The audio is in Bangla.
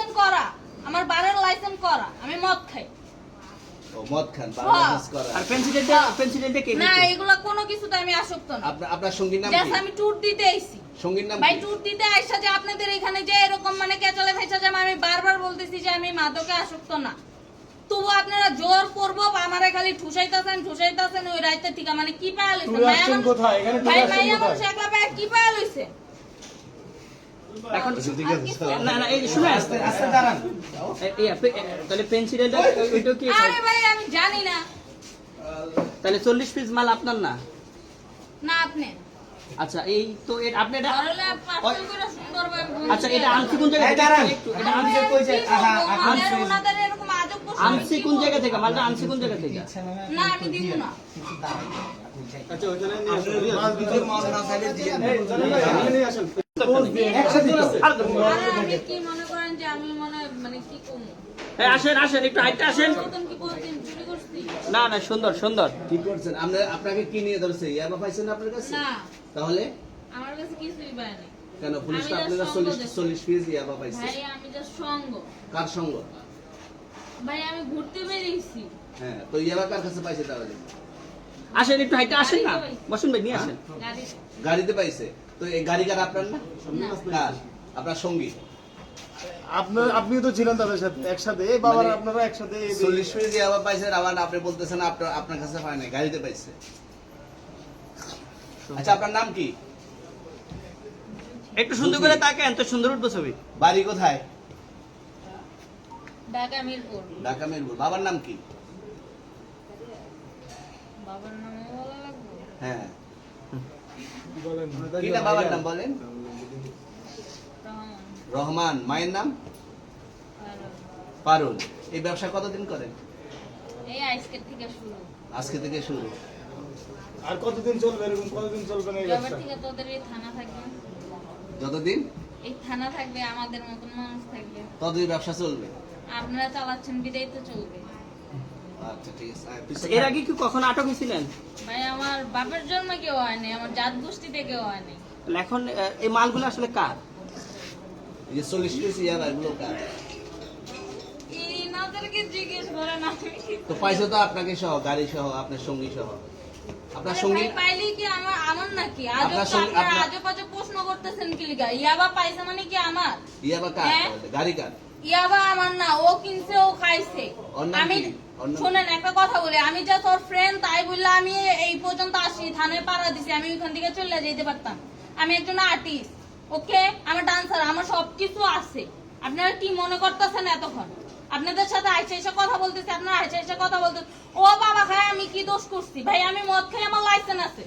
লাইসেন্স করা, আমার বারের লাইসেন্স করা, আমি মদ খাই। ও মদ খান, লাইসেন্স করা। আর প্রেসিডেন্টে কে? না এগুলা কোনো কিছুতে আমি আসক্ত না। আপনার সঙ্গীর নাম জাস্ট কি? আমি ট্যুর দিতে আইছি। সঙ্গীর নাম ভাই কি? ট্যুর দিতে আইসা যে আপনাদের এখানে যে এরকম মানে কেচালে খাইছা যে আমি বারবার বলতেছি যে আমি মাদকে আসক্ত না, তবু আপনারা জোর করবো আমারে খালি ঠুসাইতাছেন ওই রাইতে থেকে। মানে কি পায়া লইছে ভাই? মাইয়া মানুষ একলা পায়া কি পায়া লইছে? এখন না না এই শুনে আস্তে দাঁড়ান। তাহলে প্রেসিডেন্টে ওইটা কি? আরে ভাই আমি জানি না। তাহলে 40 পিস মাল আপনার না? না আপনি আচ্ছা এই তো আপনি এটা ধরলে পার্সেল করে সুন্দরভাবে আচ্ছা এটা আনছি কোন জায়গা থেকে? একটু এটা আনছি কই যায়? আনছি ওনাদের এরকম আজব প্রশ্ন আনছি কোন জায়গা থেকে? মালটা আনছি কোন জায়গা থেকে? না আমি দিব না। আচ্ছা ওইখানে আরে আমি কি মনে করেন যে আমি মানে কি কমু? এই আসেন একটু হাইটটা আসেন। নতুন কি বলতেন চুরি করছি? না না সুন্দর। কি করছেন? আপনাকে কি নিয়ে ধরছে? ইয়াবা পাইছেন আপনার কাছে? না তাহলে আমার কাছে কিছুই পায় নাই কেন পুলিশ তো আমি আপনার just 40 পিস ইয়াবা পাইছে? ভাই। আমি জাস্ট সঙ্গ কার সঙ্গ? ভাই, আমি ঘুরতে বেরিয়েছি। হ্যাঁ, তো ইয়াবা কার কাছে পাইছে তাহলে? আসেন একটু হাইটটা আসেন না, বসুন ভাই নিয়ে আসেন। গাড়ি গাড়িতে পাইছে? তো এই গাড়ি কার আপনার না? কার? আপনার সঙ্গী? আপনিও তো ছিলেন তাদের সাথে একসাথে, এই বাবার আপনারা একসাথে 40 পিস ইয়াবা পাইছে, আবার আপনি বলতেছেন আপনার কাছে পায় নাই, গাড়িতে পাইছে। আচ্ছা আপনার নাম কি? একটু সুন্দর করে তাকান তো সুন্দর উঠবো ছবি। বাড়ি কোথায়? ঢাকা মিরপুর। ঢাকা মিরপুর। বাবার নাম কি? বাবার নামও বলা লাগবে? হ্যাঁ, বলেন কিটা বাবার নাম বলেন? রহমান। রহমান। মায়ের নাম? আর পারুল। এই ব্যবসা কতদিন করেন? এই আজকের থেকে শুরু। আজকে থেকে শুরু। আর কতদিন চলবে এরকম? কতদিন চলবে না এই এবার ব্যবসা? থেকে তোদের এই থানা থাকবে, যতদিন এই থানা থাকবে, আমাদের মতন মানুষ থাকবে। ততদিন ব্যবসা চলবে। আপনারা চালাচ্ছেন বিদায় তো চলবে। আচ্ছা ঠিক আছে। পিছনে- এর আগে কি কখনো আটক হয়েছিলেন? ভাই আমার বাপের জন্মে কেউ হয়নি, আমার জাত গোষ্ঠীতে কেউ হয়নি। তাহলে এখন এই মালগুলো আসলে কার? এই যে 40 পিস ইয়াবা এগুলো কার? ইনাদেরকে জিজ্ঞেস করেন। আমি তো পাইছে তো আপনাকে সহ, গাড়ি সহ, আপনার সঙ্গী সহ। আপনার সঙ্গী ভাই পাইলে কি আমার নাকি? আপনার আজব সঙ্গে- আপনারা আপনার- আজব আজব প্রশ্ন করতেছেন কি লিগা? ইয়াবা পাইছে মানে কি আমার? ইয়াবা কার? হ্যাঁ? তাহলে? গাড়ি কার? ইয়াবা আমার না, ও কিনছে, ও খাইছে। ওর নাম আমি কি? ওর নাম শুনেন একটা কথা বলি, আমি যা তোর ফ্রেন্ড তাই বললে আমি এই পর্যন্ত আসি, থানায় পাড়া দিছি, আমি ওইখান থেকে চলে যেতে পারতাম। আমি একজন আর্টিস্ট, ওকে, আমার ডান্সার, আমার সবকিছু আছে। আপনারা কি মনে করতেছেন এতক্ষণ? আপনাদের সাথে আইসা এসে কথা বলতেছি, আপনারা আইসা এসে কথা বলতেছেন। ও বাবা খায়, আমি কি দোষ করছি? ভাই আমি মদ খাই, আমার লাইসেন্স আছে।